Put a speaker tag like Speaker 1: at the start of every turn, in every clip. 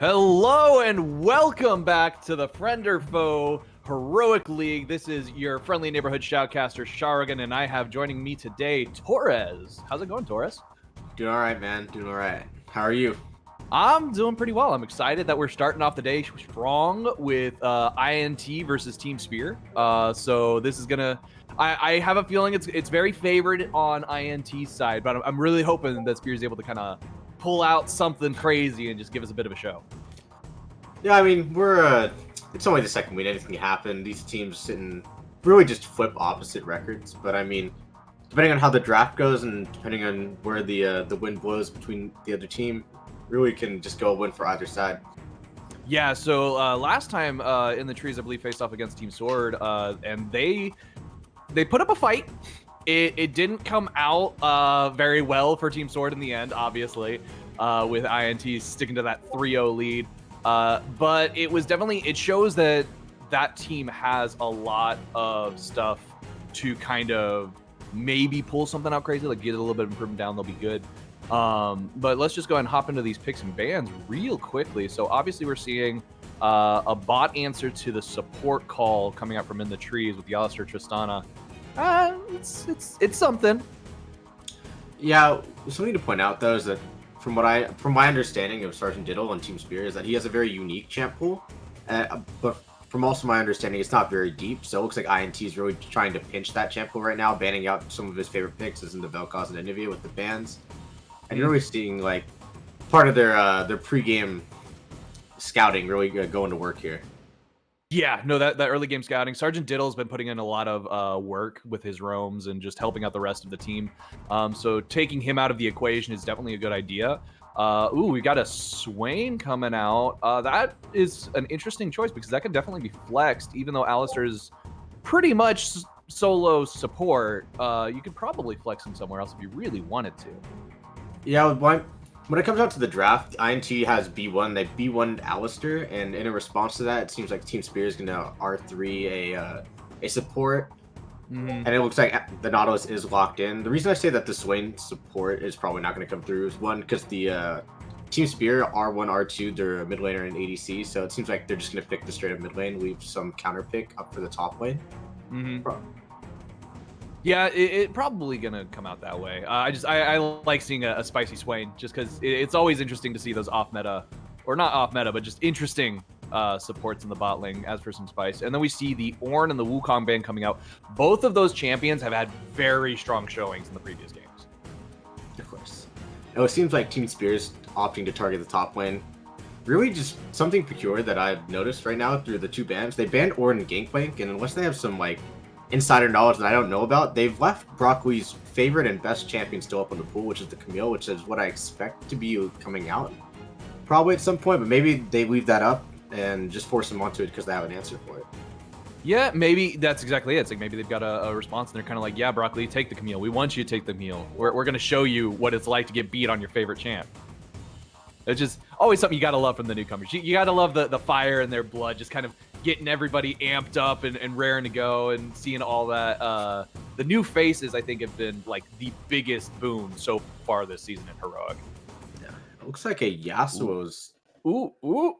Speaker 1: Hello and welcome back to the Friend or Foe Heroic League. This is your friendly neighborhood shoutcaster, Sharigan, and I have joining me today, Torres. How's it going, Torres?
Speaker 2: Doing all right, man. Doing all right. How are you?
Speaker 1: I'm doing pretty well. I'm excited that we're starting off the day strong with INT versus Team Spear. So this is gonna. I have a feeling it's very favored on INT's side, but I'm really hoping that Spear is able to kind of pull out something crazy and just give us a bit of a show.
Speaker 2: Yeah, I mean, it's only the second week. Anything can happen. These teams sitting really just flip opposite records. But I mean, depending on how the draft goes and depending on where the wind blows between the other team, really can just go a win for either side.
Speaker 1: Yeah, so last time in the trees, I believe, faced off against Team Sword, and they put up a fight. It didn't come out very well for Team Sword in the end, obviously, with INT sticking to that 3-0 lead. But it shows that that team has a lot of stuff to kind of maybe pull something out crazy, like get a little bit of improvement down, they'll be good. But let's just go ahead and hop into these picks and bans real quickly. So obviously we're seeing a bot answer to the support call coming out from in the trees with the Alistair Tristana. It's something.
Speaker 2: Yeah, something to point out though is that from my understanding of Sergeant Diddle on Team Spear is that he has a very unique champ pool, but from also my understanding, it's not very deep. So it looks like INT is really trying to pinch that champ pool right now, banning out some of his favorite picks, as in the Vel'Koz and Anivia with the bans. And you're really seeing like part of their pre-game scouting really going to work here.
Speaker 1: Yeah, no, that early game scouting. Sergeant Diddle's been putting in a lot of work with his roams and just helping out the rest of the team. So taking him out of the equation is definitely a good idea. Ooh, we got a Swain coming out. That is an interesting choice because that could definitely be flexed, even though Alistair's pretty much solo support. You could probably flex him somewhere else if you really wanted to.
Speaker 2: Yeah, when it comes out to the draft, INT has B1. They B1'd Alistair, and in a response to that, it seems like Team Spear is going to R3 a support. And it looks like the Nautilus is locked in. The reason I say that the Swain support is probably not going to come through is one, because the Team Spear R1, R2, they're a mid laner and ADC, so it seems like they're just going to pick the straight up mid lane, leave some counter pick up for the top lane.
Speaker 1: Yeah, it probably gonna come out that way. I like seeing a spicy Swain just because it's always interesting to see those off meta, or not off meta, but just interesting supports in the bot lane as for some spice. And then we see the Ornn and the Wukong ban coming out. Both of those champions have had very strong showings in the previous games.
Speaker 2: Of course. It seems like Team Spear's opting to target the top lane. Really just something peculiar that I've noticed right now through the two bans. They banned Ornn and Gangplank, and unless they have some like insider knowledge that I don't know about, they've left Broccoli's favorite and best champion still up on the pool, which is the Camille, which is what I expect to be coming out probably at some point, but maybe they leave that up and just force them onto it because they have an answer for it.
Speaker 1: Yeah, maybe that's exactly it. It's like maybe they've got a response and they're kind of like, yeah, Broccoli, take the Camille. We want you to take the Camille. We're going to show you what it's like to get beat on your favorite champ. It's just always something you got to love from the newcomers. You got to love the fire in their blood, just kind of getting everybody amped up and raring to go and seeing all that. The new faces, I think, have been like the biggest boon so far this season in Heroic.
Speaker 2: Yeah, it looks like a Yasuo's
Speaker 1: Ooh.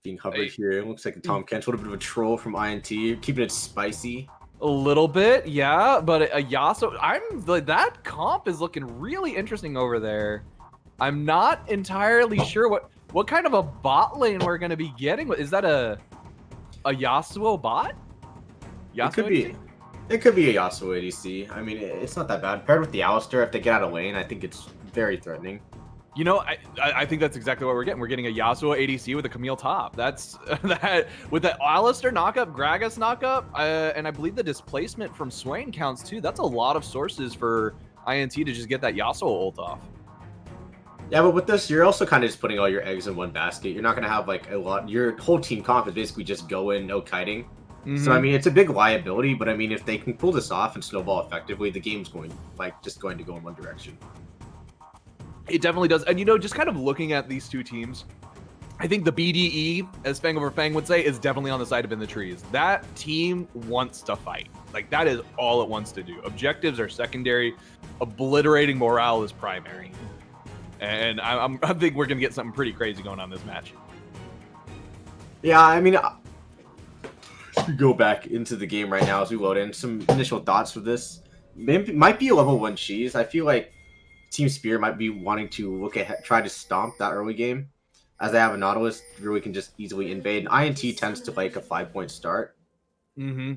Speaker 2: being hovered here. It looks like a Tom Kench, a little bit of a troll from INT, keeping it spicy.
Speaker 1: A little bit, yeah, but a Yasuo, I'm like, that comp is looking really interesting over there. I'm not entirely sure what kind of a bot lane we're going to be getting. Is that a Yasuo bot?
Speaker 2: Yasuo it could be a Yasuo ADC. I mean, it's not that bad. Paired with the Alistair, if they get out of lane, I think it's very threatening.
Speaker 1: You know, I think that's exactly what we're getting. We're getting a Yasuo ADC with a Camille top. That's that with the Alistair knockup, Gragas knockup, and I believe the displacement from Swain counts too. That's a lot of sources for INT to just get that Yasuo ult off.
Speaker 2: Yeah, but with this, you're also kind of just putting all your eggs in one basket. You're not going to have like a lot. Your whole team comp is basically just go in, no kiting. So, I mean, it's a big liability, but I mean, if they can pull this off and snowball effectively, the game's going to go in one direction.
Speaker 1: It definitely does. And, you know, just kind of looking at these two teams, I think the BDE, as Fang over Fang would say, is definitely on the side of in the trees. That team wants to fight. Like, that is all it wants to do. Objectives are secondary. Obliterating morale is primary. And I think we're going to get something pretty crazy going on this match.
Speaker 2: Yeah, I mean, go back into the game right now as we load in. Some initial thoughts for this. Might be a level 1 cheese. I feel like Team Spear might be wanting to try to stomp that early game. As they have a Nautilus, really can just easily invade. And INT tends to like a 5-point start.
Speaker 1: Mm-hmm.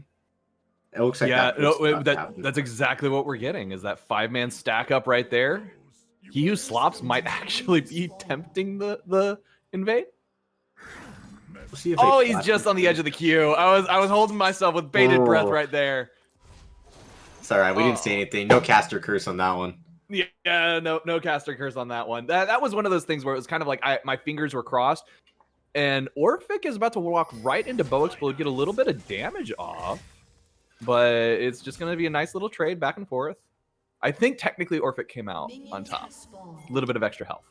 Speaker 2: It looks like
Speaker 1: that's exactly what we're getting, is that 5-man stack up right there. He who slops might actually be tempting the invade. We'll he's just on the edge of the queue. I was holding myself with bated breath right there.
Speaker 2: It's all right. We didn't say anything. No caster curse on that one.
Speaker 1: Yeah, no caster curse on that one. That was one of those things where it was kind of like my fingers were crossed, and Orphic is about to walk right into Bow Explode, get a little bit of damage off, but it's just going to be a nice little trade back and forth. I think technically Orphic came out on top. A little bit of extra health.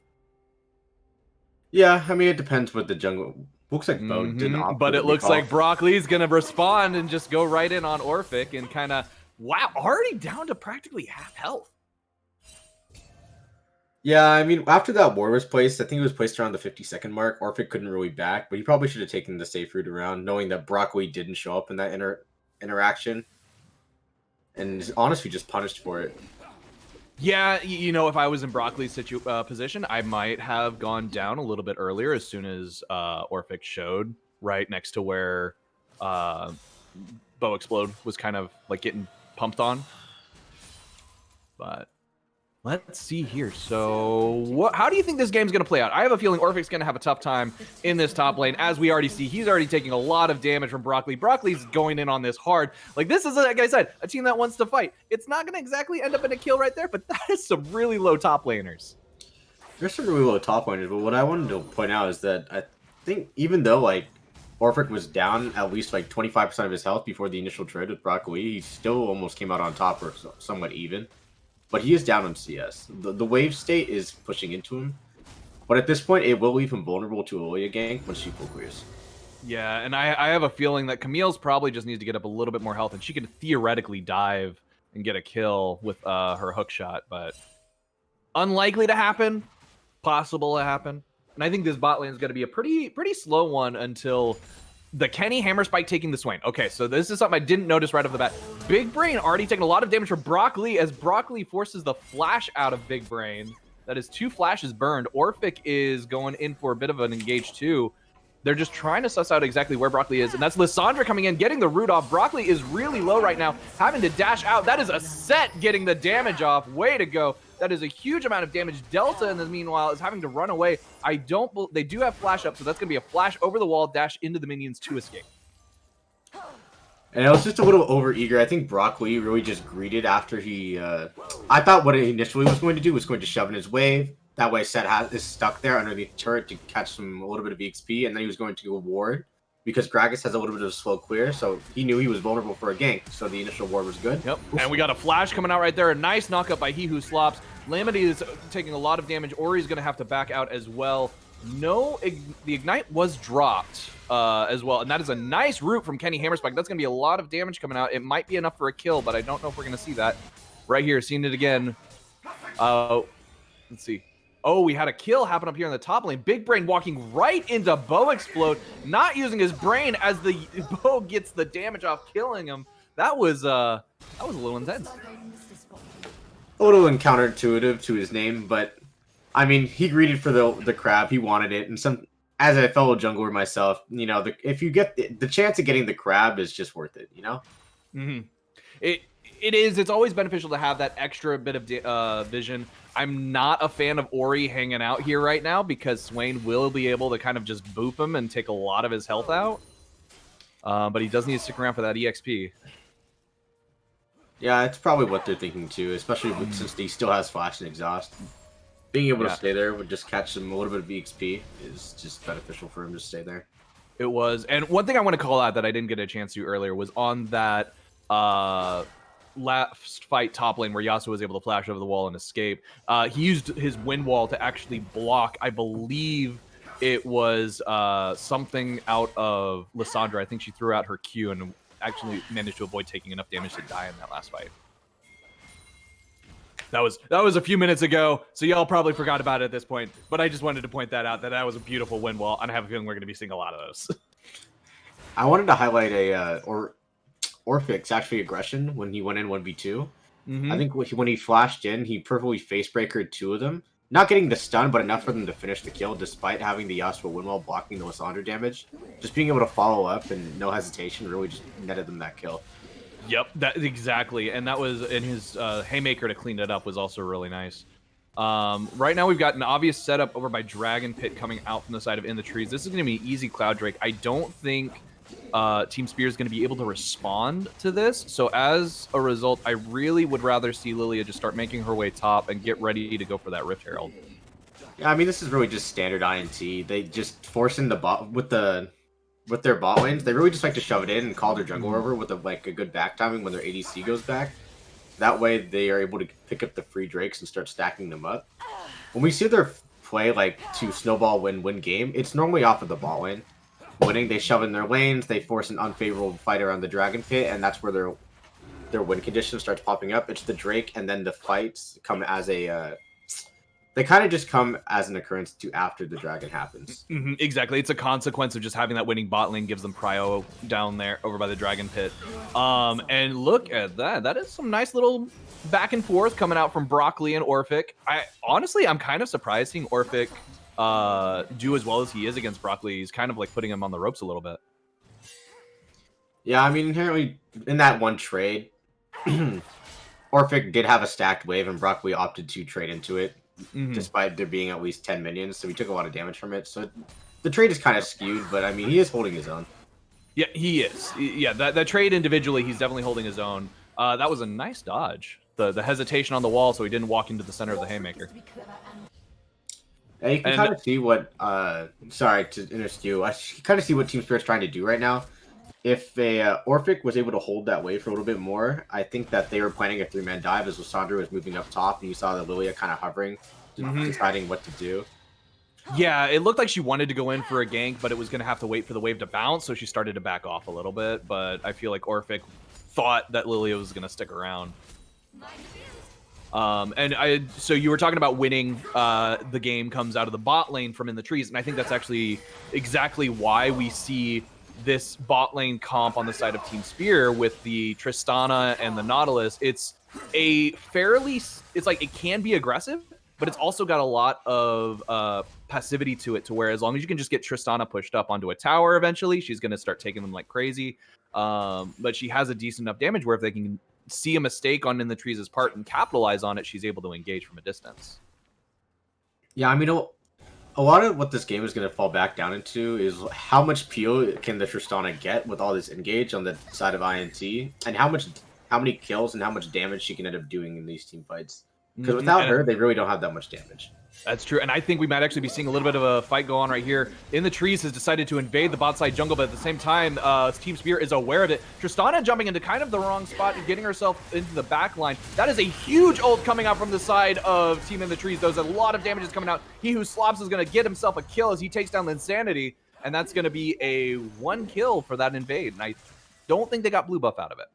Speaker 2: Yeah, I mean, it depends what the jungle... Looks like Bo didn't opt.
Speaker 1: But it looks like Broccoli's going to respond and just go right in on Orphic and kind of... Wow, already down to practically half health.
Speaker 2: Yeah, I mean, after that war was placed, I think it was placed around the 50-second mark. Orphic couldn't really back, but he probably should have taken the safe route around, knowing that Broccoli didn't show up in that interaction. And honestly, just punished for it.
Speaker 1: Yeah, you know, if I was in Broccoli's position, I might have gone down a little bit earlier as soon as Orphic showed right next to where Bow Explode was kind of like getting pumped on. But let's see here. So how do you think this game's going to play out? I have a feeling Orphic's going to have a tough time in this top lane. As we already see, he's already taking a lot of damage from Broccoli. Broccoli's going in on this hard. Like, this is, like I said, a team that wants to fight. It's not going to exactly end up in a kill right there, but that is some really low top laners.
Speaker 2: There's some really low top pointers, but what I wanted to point out is that I think even though like Orphic was down at least like 25% of his health before the initial trade with Brock Lee, he still almost came out on top or somewhat even. But he is down on CS. The wave state is pushing into him, but at this point it will leave him vulnerable to a Lilia gank when she full clears.
Speaker 1: Yeah, and I have a feeling that Camille's probably just needs to get up a little bit more health, and she can theoretically dive and get a kill with her hook shot, but unlikely to happen. Possible to happen. And I think this bot lane is going to be a pretty slow one until the Kenny Hammer Spike taking the Swain. Okay, so this is something I didn't notice right off the bat. Big Brain already taking a lot of damage from Brock Lee as Brock Lee forces the flash out of Big Brain. That is 2 flashes burned. Orphic is going in for a bit of an engage too. They're just trying to suss out exactly where Brock Lee is, and that's Lissandra coming in, getting the root off. Brock Lee is really low right now, having to dash out. That is a set getting the damage off. Way to go. That is a huge amount of damage. Delta, in the meanwhile, is having to run away. They do have flash up, so that's going to be a flash over the wall, dash into the minions to escape.
Speaker 2: And I was just a little over-eager. I think Brock Lee really just greeted after he... I thought what he initially was going to do was going to shove in his wave. That way Set is stuck there underneath the turret to catch a little bit of EXP, and then he was going to go ward because Gragas has a little bit of slow clear, so he knew he was vulnerable for a gank, so the initial ward was good.
Speaker 1: Yep, and we got a flash coming out right there. A nice knockup by He Who Slops. Lamity is taking a lot of damage. Ori's going to have to back out as well. No, the Ignite was dropped as well, and that is a nice root from Kenny Hammerspike. That's going to be a lot of damage coming out. It might be enough for a kill, but I don't know if we're going to see that. Right here, seeing it again. Let's see. Oh, we had a kill happen up here in the top lane. Big Brain walking right into Bo Explode, not using his brain as the Bo gets the damage off, killing him. That was a little intense.
Speaker 2: A little counterintuitive to his name, but I mean, he greeted for the crab. He wanted it, and as a fellow jungler myself, you know, if you get the chance of getting the crab is just worth it, you know.
Speaker 1: It is. It's always beneficial to have that extra bit of vision. I'm not a fan of Ori hanging out here right now because Swain will be able to kind of just boop him and take a lot of his health out. But he does need to stick around for that EXP.
Speaker 2: Yeah, it's probably what they're thinking too, especially since he still has Flash and Exhaust. Being able to stay there would just catch him a little bit of EXP is just beneficial for him to stay there.
Speaker 1: It was. And one thing I want to call out that I didn't get a chance to earlier was on that last fight top lane where Yasuo was able to flash over the wall and escape. He used his wind wall to actually block, I believe it was something out of Lissandra. I think she threw out her Q and actually managed to avoid taking enough damage to die in that last fight. That was a few minutes ago, so y'all probably forgot about it at this point, but I just wanted to point that out, that was a beautiful wind wall, and I have a feeling we're going to be seeing a lot of those.
Speaker 2: I wanted to highlight Orphic's actually aggression when he went in 1v2. I think when he flashed in, he perfectly face breakered 2 of them. Not getting the stun, but enough for them to finish the kill despite having the Yasuo windwall blocking the Lissandra damage. Just being able to follow up and no hesitation really just netted them that kill.
Speaker 1: Yep, that exactly. And that was in his Haymaker to clean it up was also really nice. Right now we've got an obvious setup over by Dragon Pit coming out from the side of In the Trees. This is going to be easy Cloud Drake. I don't think Team Spear is going to be able to respond to this. So as a result, I really would rather see Lilia just start making her way top and get ready to go for that Rift Herald.
Speaker 2: Yeah, I mean, this is really just standard INT. They just force in the bot with their bot lanes. They really just like to shove it in and call their jungler over with a good back timing when their ADC goes back. That way they are able to pick up the free Drakes and start stacking them up. When we see their play like to snowball win game, it's normally off of the bot lane. Winning, they shove in their lanes, they force an unfavorable fight around the Dragon Pit, and that's where their win condition starts popping up. It's the Drake, and then the fights come as a... they kind of just come as an occurrence to after the Dragon happens.
Speaker 1: Exactly. It's a consequence of just having that winning bot lane gives them prio down there over by the Dragon Pit. And look at that. That is some nice little back and forth coming out from Broccoli and Orphic. Honestly, I'm kind of surprised seeing Orphic do as well as he is against Broccoli. He's kind of like putting him on the ropes a little bit.
Speaker 2: Yeah, I mean, inherently in that one trade, Orphic did have a stacked wave and Broccoli opted to trade into it, despite there being at least 10 minions, so he took a lot of damage from it. So the trade is kind of skewed, but I mean, he is holding his own. Yeah,
Speaker 1: he is. Yeah, that trade individually, he's definitely holding his own. That was a nice dodge. The hesitation on the wall so he didn't walk into the center of the Haymaker.
Speaker 2: Yeah, you can
Speaker 1: And
Speaker 2: kind of see what. Sorry to interrupt you. I kind of see what Team Spirit's trying to do right now. If a Orphic was able to hold that wave for a little bit more, I think that they were planning a three-man dive as Lissandra was moving up top, and you saw the Lilia kind of hovering, deciding what to do.
Speaker 1: yeah, it looked like she wanted to go in for a gank, but it was going to have to wait for the wave to bounce, so she started to back off a little bit. But I feel like Orphic thought that Lilia was going to stick around. So you were talking about winning the game comes out of the bot lane from in the trees, and I think that's actually exactly why we see this bot lane comp on the side of Team Spear with the Tristana and the Nautilus. It's like it can be aggressive, but it's also got a lot of passivity to it, to where as long as you can just get Tristana pushed up onto a tower eventually, she's going to start taking them like crazy. But she has a decent enough damage where if they can see a mistake on In the Trees' part and capitalize on it, she's able to engage from a distance.
Speaker 2: Yeah, I mean, a lot of what this game is going to fall back down into is how much PO can the Tristana get with all this engage on the side of INT, and how many kills and how much damage she can end up doing in these team fights. Because without her, they really don't have that much damage.
Speaker 1: That's true, and I think we might actually be seeing a little bit of a fight go on right here. In the Trees has decided to invade the bot side jungle, but at the same time, Team Spear is aware of it. Tristana jumping into kind of the wrong spot and getting herself into the back line. That is a huge ult coming out from the side of Team in the Trees. There's a lot of damage is coming out. He Who Slops is going to get himself a kill as he takes down Linsanity, and that's going to be a 1 kill for that invade, and I don't think they got blue buff out of it.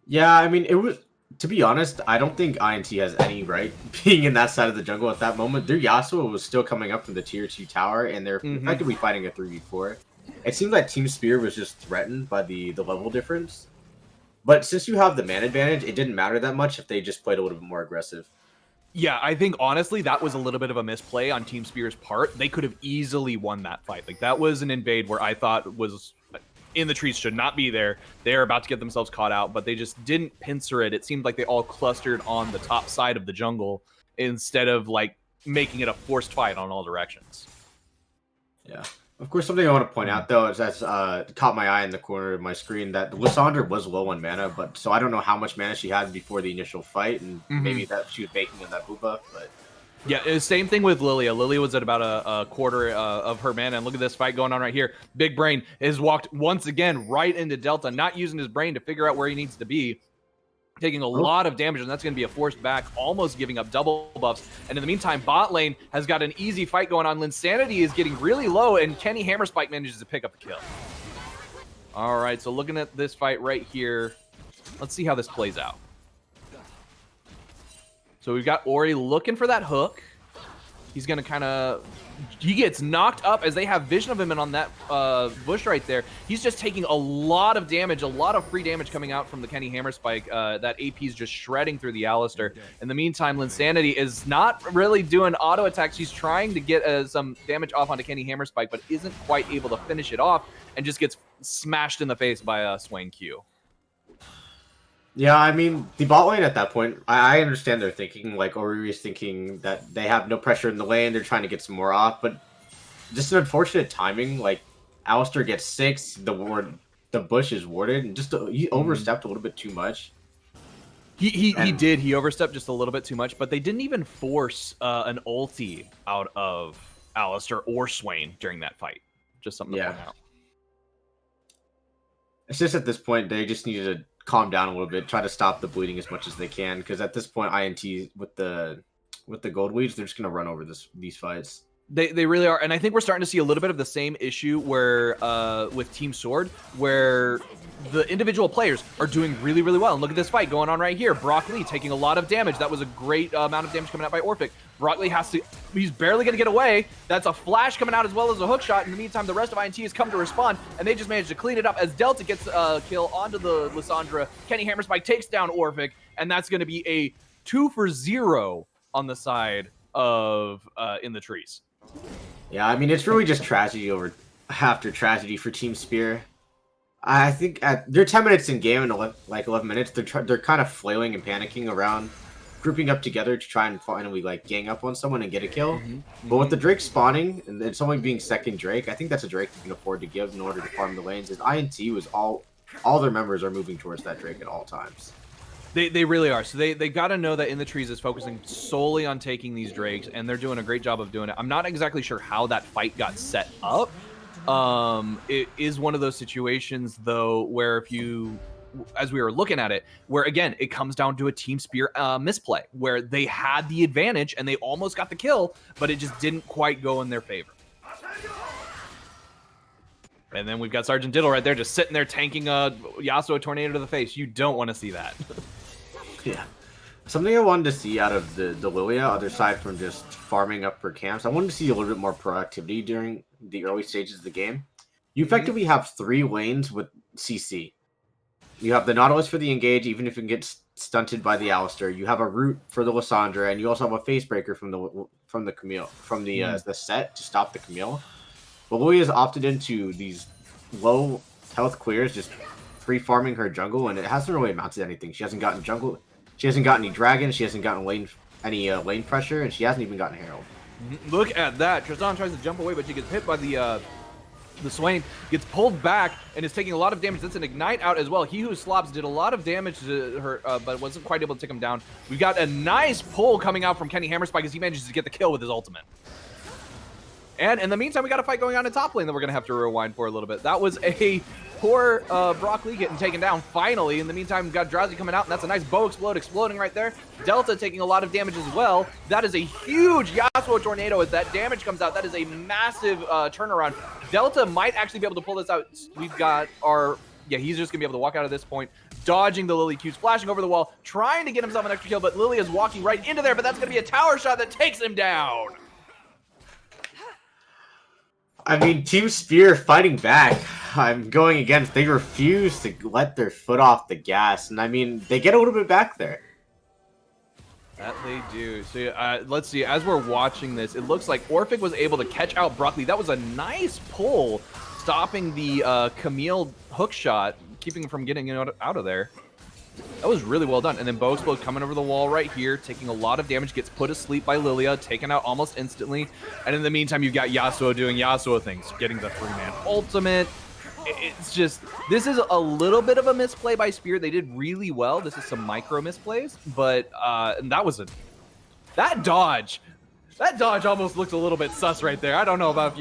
Speaker 2: Yeah, I mean, it was... To be honest, I don't think INT has any right being in that side of the jungle at that moment. Their Yasuo was still coming up from the tier 2 tower, and they're effectively fighting a 3v4. It seemed like Team Spear was just threatened by the level difference. But since you have the man advantage, it didn't matter that much if they just played a little bit more aggressive.
Speaker 1: Yeah, I think, honestly, that was a little bit of a misplay on Team Spear's part. They could have easily won that fight. Like, that was an invade where I thought was... In the Trees should not be there. They're about to get themselves caught out, but they just didn't pincer it. It seemed like they all clustered on the top side of the jungle instead of like making it a forced fight on all directions.
Speaker 2: Yeah. Of course, something I want to point out though is that's caught my eye in the corner of my screen that Lissandra was low on mana, but so I don't know how much mana she had before the initial fight, and maybe that she was baking in that blue buff, but.
Speaker 1: Yeah, same thing with Lilia. Lilia was at about a quarter of her mana, and look at this fight going on right here. Big Brain has walked once again right into Delta, not using his brain to figure out where he needs to be, taking a lot of damage, and that's going to be a forced back, almost giving up double buffs. And in the meantime, bot lane has got an easy fight going on. Linsanity is getting really low, and Kenny Hammerspike manages to pick up the kill. All right, so looking at this fight right here, let's see how this plays out. So we've got Ori looking for that hook. He's going to kind of... He gets knocked up as they have vision of him, and on that bush right there, he's just taking a lot of damage, a lot of free damage coming out from the Kenny Hammerspike. That AP is just shredding through the Alistar. In the meantime, Linsanity is not really doing auto attacks. He's trying to get some damage off onto Kenny Hammerspike, but isn't quite able to finish it off, and just gets smashed in the face by Swain Q.
Speaker 2: Yeah, I mean, the bot lane at that point, I understand their thinking. Like, Ori is thinking that they have no pressure in the lane, they're trying to get some more off, but just an unfortunate timing. Like, Alistar gets 6, the bush is warded, and just he overstepped a little bit too much.
Speaker 1: He did. He overstepped just a little bit too much, but they didn't even force an ulti out of Alistar or Swain during that fight. Just something to point out.
Speaker 2: It's just at this point, they just needed to calm down a little bit, try to stop the bleeding as much as they can, because at this point, INT with the gold weeds, they're just gonna run over these fights.
Speaker 1: They really are, and I think we're starting to see a little bit of the same issue where with Team Sword, where the individual players are doing really, really well. And look at this fight going on right here. Brock Lee taking a lot of damage. That was a great amount of damage coming out by Orphic. Brock Lee he's barely going to get away. That's a flash coming out as well as a hook shot. In the meantime, the rest of INT has come to respond, and they just managed to clean it up as Delta gets a kill onto the Lissandra. Kenny Hammerspike takes down Orphic, and that's going to be a 2-for-0 on the side of In the Trees.
Speaker 2: Yeah, I mean, it's really just tragedy after tragedy for Team Spear. I think they're 10 minutes in game, and like 11 minutes, they're kind of flailing and panicking around, grouping up together to try and finally like gang up on someone and get a kill. But with the Drake spawning and then someone being second Drake, I think that's a Drake you can afford to give in order to farm the lanes. Is INT was all their members are moving towards that Drake at all times.
Speaker 1: They really are. So they got to know that In the Trees is focusing solely on taking these drakes, and they're doing a great job of doing it. I'm not exactly sure how that fight got set up. It is one of those situations, though, where if you, as we were looking at it, where again, it comes down to a Team Spear misplay, where they had the advantage and they almost got the kill, but it just didn't quite go in their favor. And then we've got Sergeant Diddle right there just sitting there tanking a Yasuo tornado to the face. You don't want to see that.
Speaker 2: Yeah. Something I wanted to see out of the Lilia, aside from just farming up for camps, I wanted to see a little bit more proactivity during the early stages of the game. You effectively have 3 lanes with CC. You have the Nautilus for the engage, even if it gets stunted by the Alistair. You have a root for the Lissandra, and you also have a face breaker from the Camille, from the set to stop the Camille. But Lilia has opted into these low health clears, just free farming her jungle, and it hasn't really amounted to anything. She hasn't gotten jungle. She hasn't gotten any dragons. She hasn't gotten any lane pressure, and she hasn't even gotten Herald.
Speaker 1: Look at that. Tristan tries to jump away, but she gets hit by the Swain, gets pulled back, and is taking a lot of damage. That's an Ignite out as well. He Who Slops did a lot of damage to her, but wasn't quite able to take him down. We've got a nice pull coming out from Kenny Hammerspike as he manages to get the kill with his ultimate. And in the meantime, we got a fight going on in top lane that we're going to have to rewind for a little bit. That was a poor Brock Lee getting taken down finally. In the meantime, we've got Drowsy coming out, and that's a nice bow exploding right there. Delta taking a lot of damage as well. That is a huge Yasuo tornado as that damage comes out. That is a massive turnaround. Delta might actually be able to pull this out. We've got our... Yeah, he's just going to be able to walk out at this point, dodging the Lily Q, splashing over the wall, trying to get himself an extra kill, but Lily is walking right into there, but that's going to be a tower shot that takes him down.
Speaker 2: I mean, Team Spear fighting back. I'm going against. They refuse to let their foot off the gas, and I mean, they get a little bit back there.
Speaker 1: That they do. So let's see. As we're watching this, it looks like Orphic was able to catch out Brock Lee. That was a nice pull, stopping the Camille hook shot, keeping him from getting out of there. That was really well done. And then Bow Explode coming over the wall right here, taking a lot of damage, gets put asleep by Lilia, taken out almost instantly. And in the meantime, you've got Yasuo doing Yasuo things, getting the 3-man ultimate. It's just, this is a little bit of a misplay by Spear. They did really well. This is some micro misplays, but and that was that dodge almost looked a little bit sus right there. I don't know about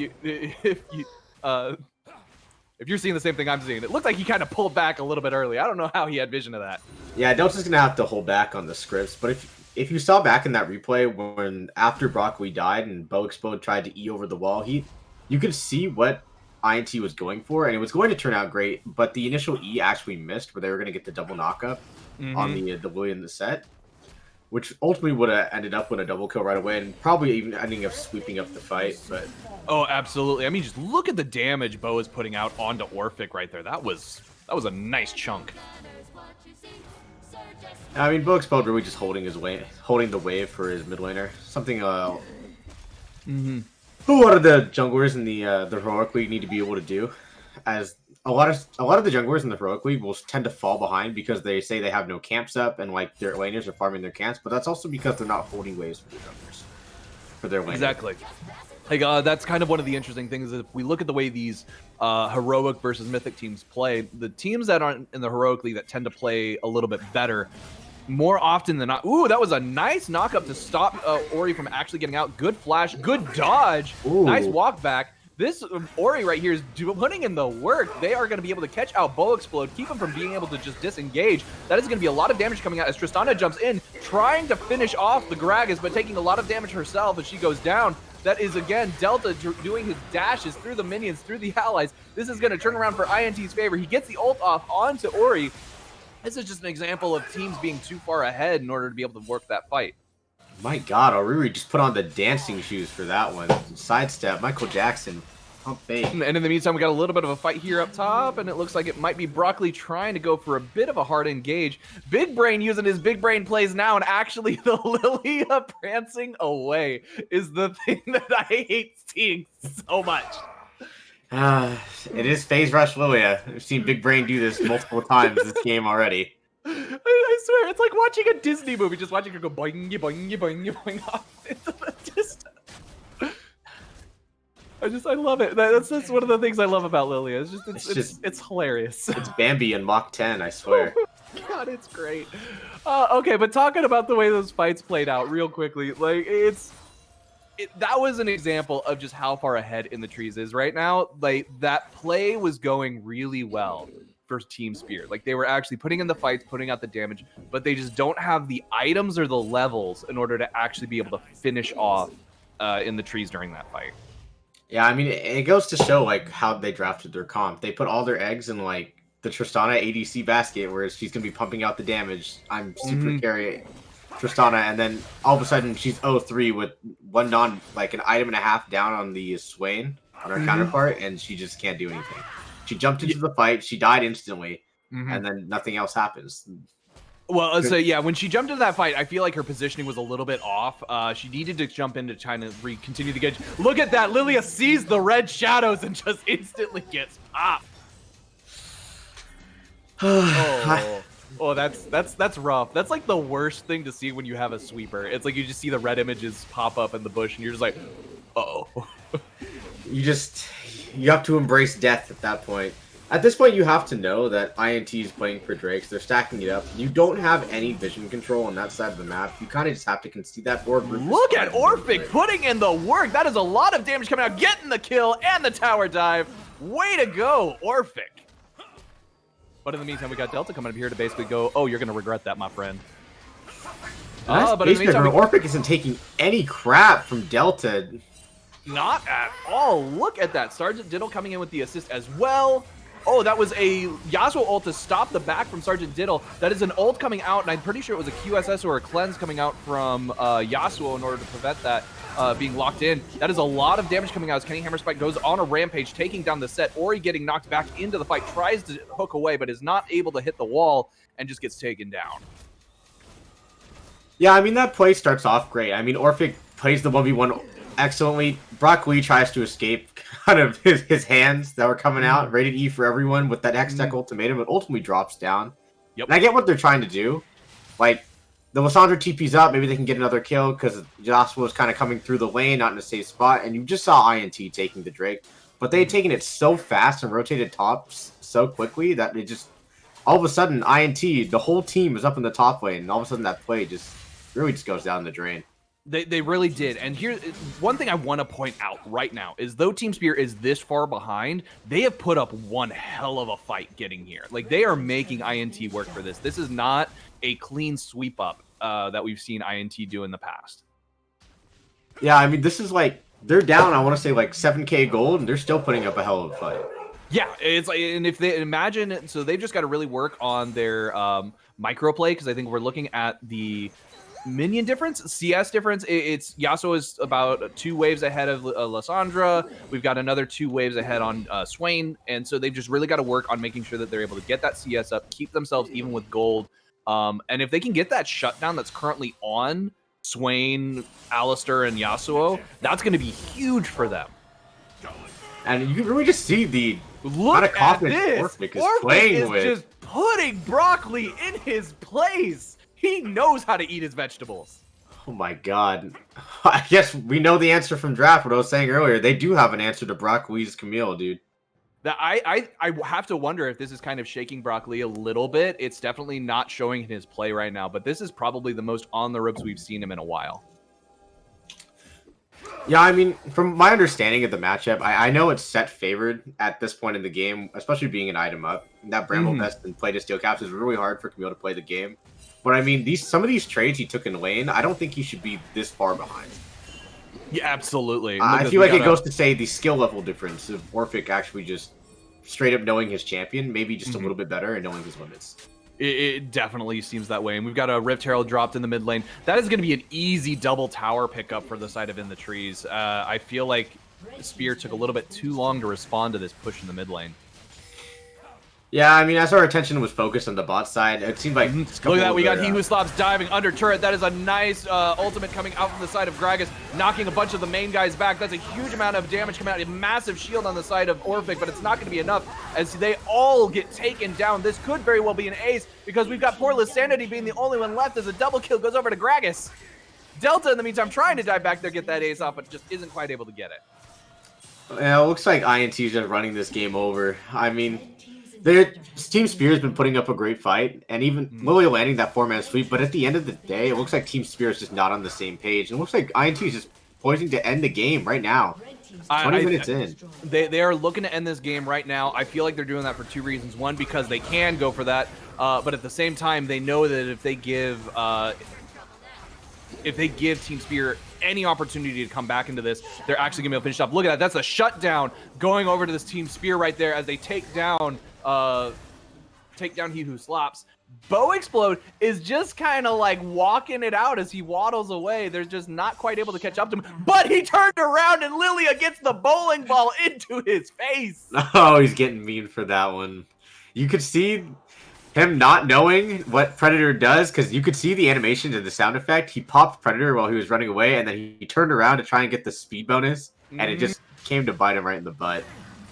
Speaker 1: if you're seeing the same thing I'm seeing. It looked like he kind of pulled back a little bit early. I don't know how he had vision of that.
Speaker 2: Yeah, Delta's going to have to hold back on the scripts, but if you saw back in that replay when after Brock Lee died and Bow Explode tried to E over the wall, you could see what INT was going for, and it was going to turn out great, but the initial E actually missed where they were going to get the double knockup on the Lily in the set, which ultimately would have ended up with a double kill right away and probably even ending up sweeping up the fight. But
Speaker 1: oh, absolutely. I mean, just look at the damage Bo is putting out onto Orphic right there. That was a nice chunk.
Speaker 2: I mean, Bow Explode really just holding the wave for his mid laner. Something a lot of the junglers in the Heroic League need to be able to do, as a lot of the junglers in the Heroic League will tend to fall behind because they say they have no camps up and like their laners are farming their camps, but that's also because they're not holding waves for the junglers, for their laners.
Speaker 1: Exactly. Like that's kind of one of the interesting things. If we look at the way these Heroic versus Mythic teams play, the teams that aren't in the Heroic League that tend to play a little bit better, more often than not. Ooh, that was a nice knockup to stop Ori from actually getting out. Good flash, good dodge, nice walk back. This Ori right here is putting in the work. They are going to be able to catch out Bow Explode, keep him from being able to just disengage. That is going to be a lot of damage coming out as Tristana jumps in, trying to finish off the Gragas, but taking a lot of damage herself as she goes down. That is, again, Delta doing his dashes through the minions, through the allies. This is going to turn around for INT's favor. He gets the ult off onto Ori. This is just an example of teams being too far ahead in order to be able to work that fight.
Speaker 2: My God, Auriri just put on the dancing shoes for that one. Sidestep, Michael Jackson, pump fake.
Speaker 1: And in the meantime, we got a little bit of a fight here up top, and it looks like it might be Broccoli trying to go for a bit of a hard engage. Big Brain using his big brain plays now, and actually the Lilia prancing away is the thing that I hate seeing so much.
Speaker 2: It is Phase Rush Lilia. We've seen Big Brain do this multiple times this game already.
Speaker 1: I swear, it's like watching a Disney movie, just watching her go boing, boing, boing, boing off into the distance. I love it. That's one of the things I love about Lilia. It's hilarious.
Speaker 2: It's Bambi in Mach 10, I swear.
Speaker 1: God, it's great. Okay, but talking about the way those fights played out real quickly, like that was an example of just how far ahead in the trees is right now. Like that play was going really well for Team Spear. Like they were actually putting in the fights, putting out the damage, but they just don't have the items or the levels in order to actually be able to finish off in the trees during that fight.
Speaker 2: Yeah, I mean, it goes to show like how they drafted their comp. They put all their eggs in like the Tristana ADC basket, where she's gonna be pumping out the damage. I'm super carry Tristana, and then all of a sudden she's 0-3 with an item and a half down on the Swain on her counterpart, and she just can't do anything. She jumped into the fight, she died instantly, and then nothing else happens.
Speaker 1: Well, so yeah, when she jumped into that fight, I feel like her positioning was a little bit off. She needed to jump in to try to continue the gauge. Look at that! Lilia sees the red shadows and just instantly gets popped. Oh, that's rough. That's like the worst thing to see when you have a sweeper. It's like you just see the red images pop up in the bush, and you're just like, uh-oh.
Speaker 2: You have to embrace death at that point. At this point, you have to know that INT is playing for Drakes. They're stacking it up. You don't have any vision control on that side of the map. You kind of just have to concede that board.
Speaker 1: Look at Orphic putting in the work. That is a lot of damage coming out, getting the kill and the tower dive. Way to go, Orphic. But in the meantime, we got Delta coming up here to basically go, oh, you're going to regret that, my friend.
Speaker 2: But in the meantime, Orphic isn't taking any crap from Delta.
Speaker 1: Not at all. Look at that. Sergeant Diddle coming in with the assist as well. Oh, that was a Yasuo ult to stop the back from Sergeant Diddle. That is an ult coming out, and I'm pretty sure it was a QSS or a cleanse coming out from Yasuo in order to prevent that being locked in. That is a lot of damage coming out as Kenny Hammerspike goes on a rampage, taking down the set. Ori getting knocked back into the fight, tries to hook away, but is not able to hit the wall and just gets taken down.
Speaker 2: Yeah, I mean, that play starts off great. I mean, Orphic plays the 1v1 excellently. Brock Lee tries to escape kind of his hands that were coming out, rated E for everyone with that Hextech ultimatum, but ultimately drops down.
Speaker 1: Yep.
Speaker 2: And I get what they're trying to do. Like, the Lissandra TP's up, maybe they can get another kill because Joshua was kind of coming through the lane, not in a safe spot, and you just saw INT taking the Drake. But they had taken it so fast and rotated tops so quickly that it just, all of a sudden, INT, the whole team is up in the top lane, and all of a sudden that play just really just goes down the drain.
Speaker 1: They really did. And here, one thing I want to point out right now is though Team Spear is this far behind, they have put up one hell of a fight getting here. Like, they are making INT work for this. This is not a clean sweep up that we've seen INT do in the past.
Speaker 2: Yeah, I mean, this is like, they're down, I want to say, like 7k gold, and they're still putting up a hell of a fight.
Speaker 1: Yeah, it's like, and if they imagine, so they've just got to really work on their micro play, because I think we're looking at the minion difference, CS difference. It's Yasuo is about 2 waves ahead of Lissandra. We've got another 2 waves ahead on Swain, and so they've just really got to work on making sure that they're able to get that CS up, keep themselves even with gold. And if they can get that shutdown that's currently on Swain, Alistair, and Yasuo, that's going to be huge for them.
Speaker 2: And you can really just see the
Speaker 1: look at this.
Speaker 2: Orphic is playing with.
Speaker 1: Just putting broccoli in his place. He knows how to eat his vegetables.
Speaker 2: Oh my god. I guess we know the answer from draft, what I was saying earlier. They do have an answer to Brock Lee's Camille, dude.
Speaker 1: That I have to wonder if this is kind of shaking Brock Lee a little bit. It's definitely not showing in his play right now, but this is probably the most on the ropes we've seen him in a while.
Speaker 2: Yeah, I mean, from my understanding of the matchup, I know it's set favored at this point in the game, especially being an item up. That Bramble Vest and play to Steel Caps is really hard for Camille to play the game. But I mean, some of these trades he took in lane, I don't think he should be this far behind.
Speaker 1: Yeah, absolutely.
Speaker 2: I feel like it goes to say the skill level difference of Orphic actually just straight up knowing his champion, maybe just a little bit better and knowing his limits.
Speaker 1: It definitely seems that way. And we've got a Rift Herald dropped in the mid lane. That is going to be an easy double tower pickup for the side of In the Trees. I feel like Spear took a little bit too long to respond to this push in the mid lane.
Speaker 2: Yeah, I mean, as our attention was focused on the bot side, it seemed like...
Speaker 1: Look at that, we got He Who Slaps diving under turret. That is a nice ultimate coming out from the side of Gragas, knocking a bunch of the main guys back. That's a huge amount of damage coming out. A massive shield on the side of Orphic, but it's not going to be enough as they all get taken down. This could very well be an ace, because we've got poor Lissanity being the only one left as a double kill goes over to Gragas. Delta, in the meantime, trying to dive back there, get that ace off, but just isn't quite able to get it.
Speaker 2: Yeah, it looks like INT is just running this game over. I mean... Team Spear has been putting up a great fight, and even Lilia landing that 4-man sweep. But at the end of the day, it looks like Team Spear is just not on the same page. It looks like INT is just poising to end the game right now. 20 minutes in.
Speaker 1: They are looking to end this game right now. I feel like they're doing that for two reasons. One, because they can go for that, but at the same time, they know that if they give Team Spear any opportunity to come back into this, they're actually gonna be able to finish up. Look at that. That's a shutdown going over to this Team Spear right there as they take down He Who Slaps. Bo Explode is just kind of like walking it out as he waddles away. They're just not quite able to catch up to him, but he turned around and Lilia gets the bowling ball into his face.
Speaker 2: Oh, he's getting mean for that one. You could see him not knowing what Predator does, because you could see the animation and the sound effect. He popped Predator while he was running away, and then he turned around to try and get the speed bonus, and it just came to bite him right in the butt.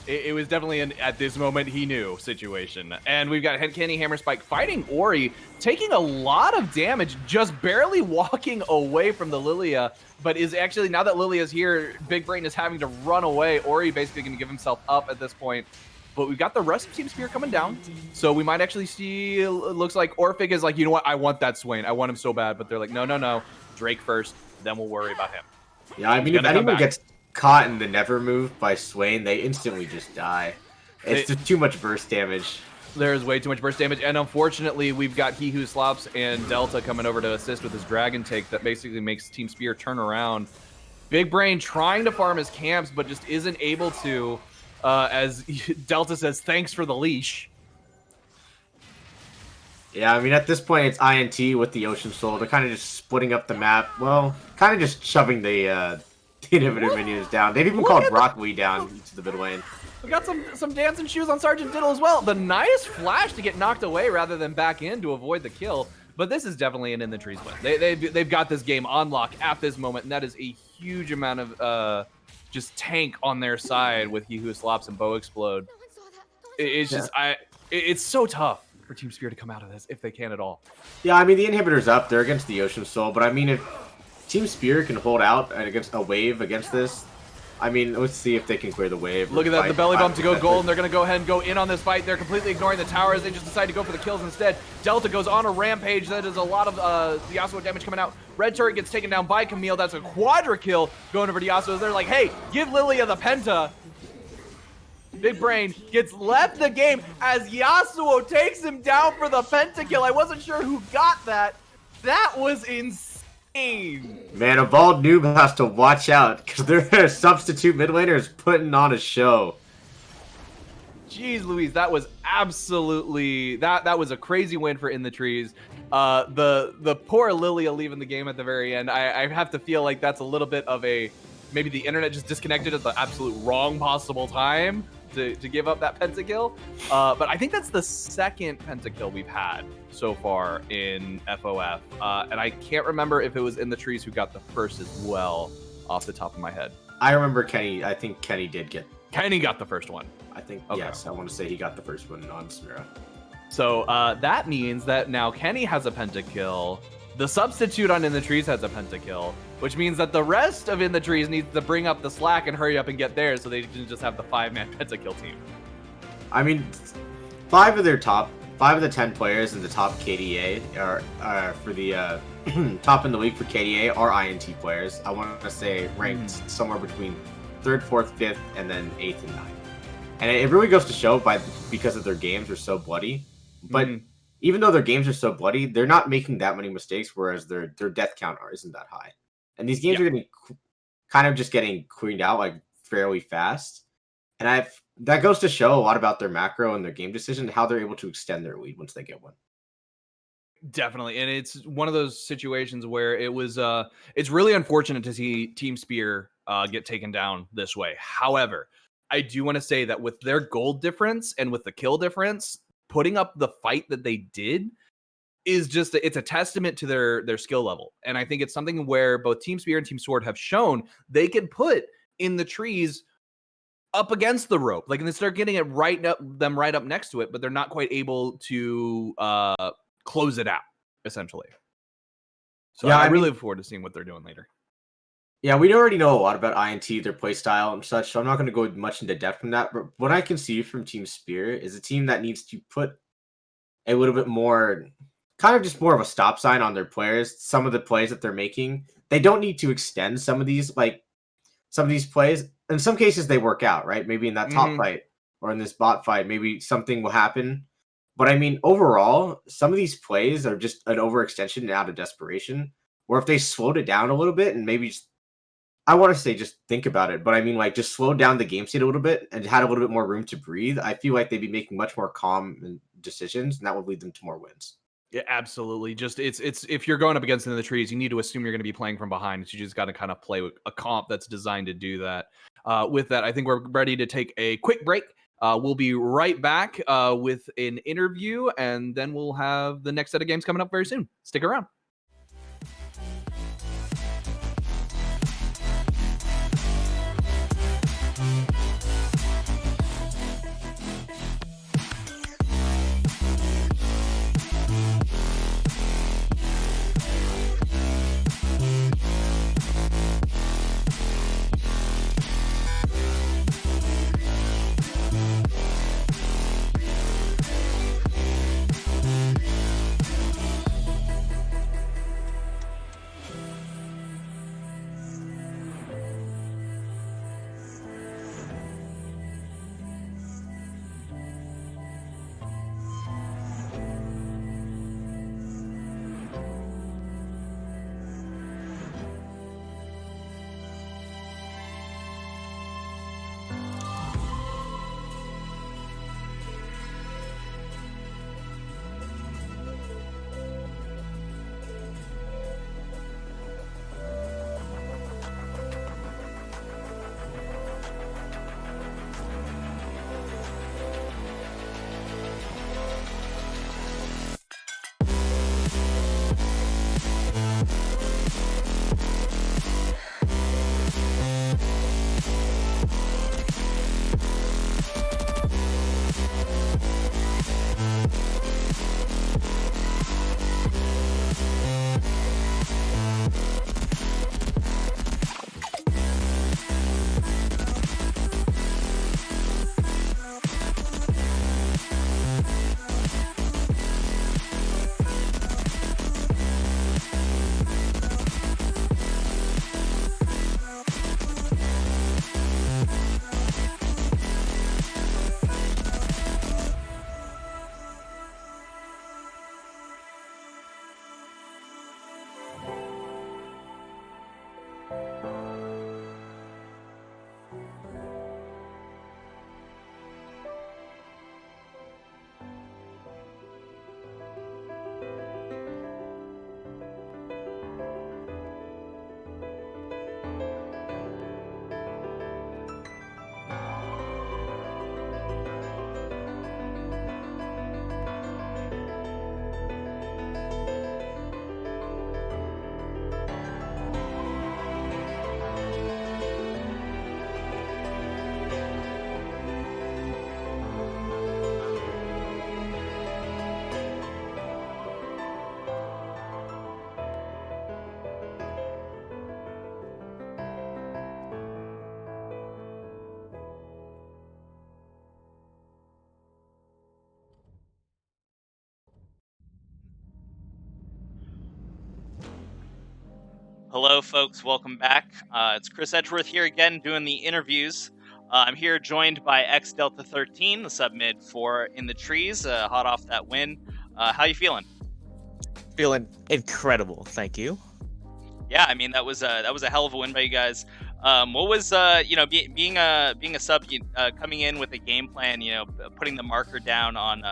Speaker 1: It was definitely an at this moment he knew situation. And we've got Kenny Hammerspike fighting Ori, taking a lot of damage, just barely walking away from the Lilia, but is actually, now that Lilia's here, Big Brain is having to run away. Ori basically going to give himself up at this point. But we've got the rest of Team Spear coming down, so we might actually see, it looks like Orphic is like, you know what, I want that Swain. I want him so bad, but they're like, no, Drake first, then we'll worry about him.
Speaker 2: Yeah, I mean, if anyone gets caught in the never move by Swain, they instantly just die. It's just too much burst damage.
Speaker 1: There's way too much burst damage, and unfortunately, we've got He Who Slops and Delta coming over to assist with his Dragon Take that basically makes Team Spear turn around. Big Brain trying to farm his camps, but just isn't able to, as Delta says, thanks for the leash.
Speaker 2: Yeah, I mean, at this point, it's INT with the Ocean Soul. They're kind of just splitting up the map. Well, kind of just shoving the inhibitor minions down. They've even called Broccoli down to the mid lane.
Speaker 1: We got some dancing shoes on Sergeant Diddle as well. The nice flash to get knocked away rather than back in to avoid the kill. But this is definitely an In the Trees win. They've got this game on lock at this moment, and that is a huge amount of just tank on their side with He Who Slops and Bo Explode. It's just it's so tough for Team Spear to come out of this if they can at all.
Speaker 2: Yeah, I mean, the inhibitor's up. They're against the Ocean Soul, but I mean, if Team Spear can hold out against a wave against this, I mean, let's see if they can clear the wave.
Speaker 1: Look at that, the belly bump to go gold, and they're going to go ahead and go in on this fight. They're completely ignoring the towers. They just decide to go for the kills instead. Delta goes on a rampage. That is a lot of the Yasuo damage coming out. Red turret gets taken down by Camille. That's a quadra kill going over to Yasuo. They're like, hey, give Lilia the penta. Big Brain gets left the game as Yasuo takes him down for the pentakill. I wasn't sure who got that. That was insane.
Speaker 2: Man, a bald noob has to watch out because their substitute mid laner is putting on a show.
Speaker 1: Jeez Louise, that was absolutely, that was a crazy win for In the Trees. The poor Lilia leaving the game at the very end, I have to feel like that's a little bit of a, maybe the internet just disconnected at the absolute wrong possible time to give up that pentakill. But I think that's the second pentakill we've had so far in FOF. And I can't remember if it was In the Trees who got the first as well, off the top of my head.
Speaker 2: I remember Kenny. I think Kenny did get.
Speaker 1: Kenny got the first one.
Speaker 2: I think, okay. Yes, I want to say he got the first one on Smira.
Speaker 1: So that means that now Kenny has a pentakill. The substitute on In the Trees has a pentakill, which means that the rest of In the Trees needs to bring up the slack and hurry up and get theirs so they can just have the 5-man pentakill team.
Speaker 2: I mean, 5 of the 10 players in the top KDA are for the top in the league for KDA are INT players. I want to say ranked somewhere between 3rd, 4th, 5th, and then 8th and 9th. And it really goes to show because of their games are so bloody. But even though their games are so bloody, they're not making that many mistakes, whereas their death count isn't that high. And these games are getting kind of just getting cleaned out like fairly fast. And that goes to show a lot about their macro and their game decision, how they're able to extend their lead once they get one.
Speaker 1: Definitely. And it's one of those situations where it was it's really unfortunate to see Team Spear get taken down this way. However, I do want to say that with their gold difference and with the kill difference, putting up the fight that they did is just, it's a testament to their skill level. And I think it's something where both Team Spear and Team Sword have shown they can put In the Trees up against the rope. Like, and they start getting it right up next to it, but they're not quite able to close it out, essentially. So yeah, I really look forward to seeing what they're doing later.
Speaker 2: Yeah, we already know a lot about INT, their play style and such, so I'm not going to go much into depth from that. But what I can see from Team Spirit is a team that needs to put a little bit more, kind of just more of a stop sign on their players. Some of the plays that they're making, they don't need to extend some of these, like some of these plays. In some cases, they work out, right? Maybe in that top
Speaker 1: Hmm.
Speaker 2: fight or in this bot fight, maybe something will happen. But I mean, overall, some of these plays are just an overextension and out of desperation. Or if they slowed it down a little bit and maybe just, I want to say just think about it, but I mean, like, just slow down the game state a little bit and had a little bit more room to breathe. I feel like they'd be making much more calm decisions, and that would lead them to more wins.
Speaker 1: Yeah, absolutely. Just it's if you're going up against the trees, you need to assume you're going to be playing from behind. So you just got to kind of play with a comp that's designed to do that. With that, I think we're ready to take a quick break. We'll be right back with an interview, and then we'll have the next set of games coming up very soon. Stick around.
Speaker 3: Hello, folks. Welcome back. It's Chris Edgeworth here again doing the interviews. I'm here joined by X Delta 13, the sub mid for In the Trees, hot off that win. How you feeling?
Speaker 4: Feeling incredible, thank you.
Speaker 3: Yeah, I mean that was a hell of a win by you guys. What was being a sub, coming in with a game plan, putting the marker down on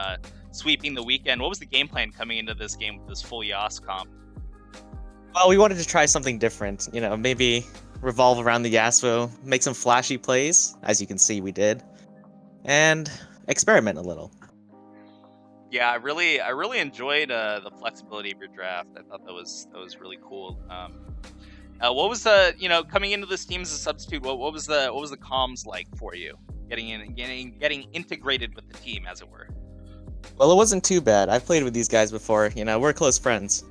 Speaker 3: sweeping the weekend. What was the game plan coming into this game with this full Yas comp?
Speaker 4: Well, we wanted to try something different, maybe revolve around the Yasuo, make some flashy plays, as you can see we did, and experiment a little.
Speaker 3: Yeah, I really enjoyed the flexibility of your draft. I thought that was really cool. What was the coming into this team as a substitute? What was the comms like for you? Getting integrated with the team, as it were.
Speaker 4: Well, it wasn't too bad. I've played with these guys before, we're close friends.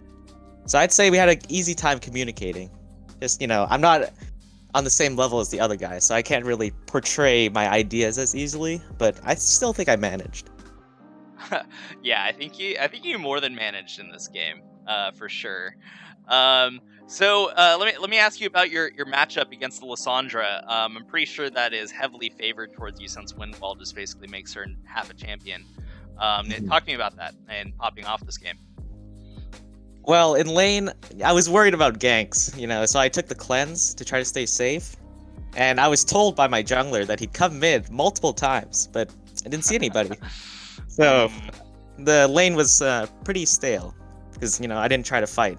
Speaker 4: So I'd say we had an easy time communicating. Just, I'm not on the same level as the other guy, so I can't really portray my ideas as easily, but I still think I managed.
Speaker 3: Yeah, I think you more than managed in this game, for sure. Let me ask you about your matchup against the Lysandra. I'm pretty sure that is heavily favored towards you since Windwall just basically makes her half a champion. Talk to me about that and popping off this game.
Speaker 4: Well, in lane, I was worried about ganks, so I took the cleanse to try to stay safe. And I was told by my jungler that he'd come mid multiple times, but I didn't see anybody. So the lane was pretty stale, because, I didn't try to fight.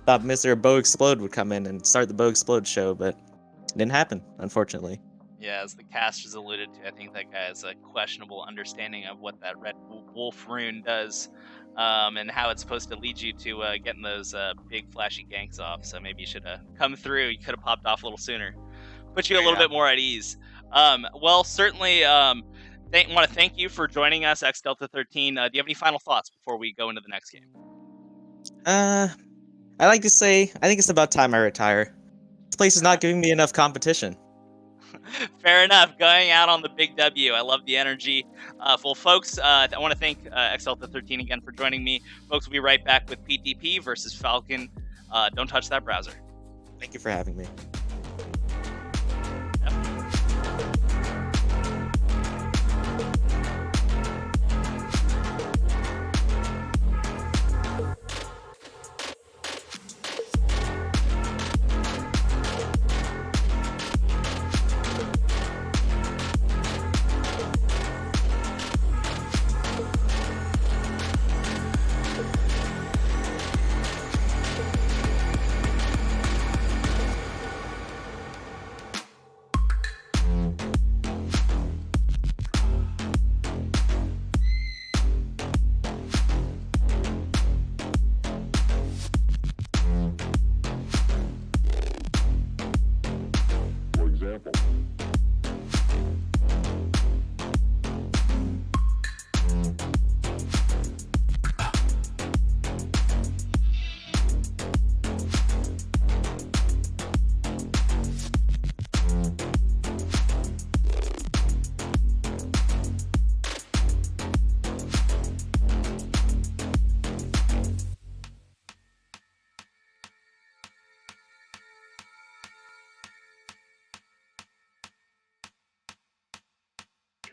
Speaker 4: Thought Mr. Bow Explode would come in and start the Bow Explode show, but it didn't happen, unfortunately.
Speaker 3: Yeah, as the casters alluded to, I think that guy has a questionable understanding of what that red wolf rune does, and how it's supposed to lead you to getting those big flashy ganks off. So maybe you should have come through. You could have popped off a little sooner, put you a little bit more at ease. Well, certainly, want to thank you for joining us, X Delta 13. Do you have any final thoughts before we go into the next game?
Speaker 4: I like to say, I think it's about time I retire. This place is not giving me enough competition.
Speaker 3: Fair enough. Going out on the big W. I love the energy. Well, folks, I want to thank XL13 again for joining me. Folks, we'll be right back with PTP versus Falcon. Don't touch that browser.
Speaker 4: Thank you for having me.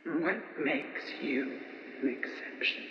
Speaker 5: What makes you an exception?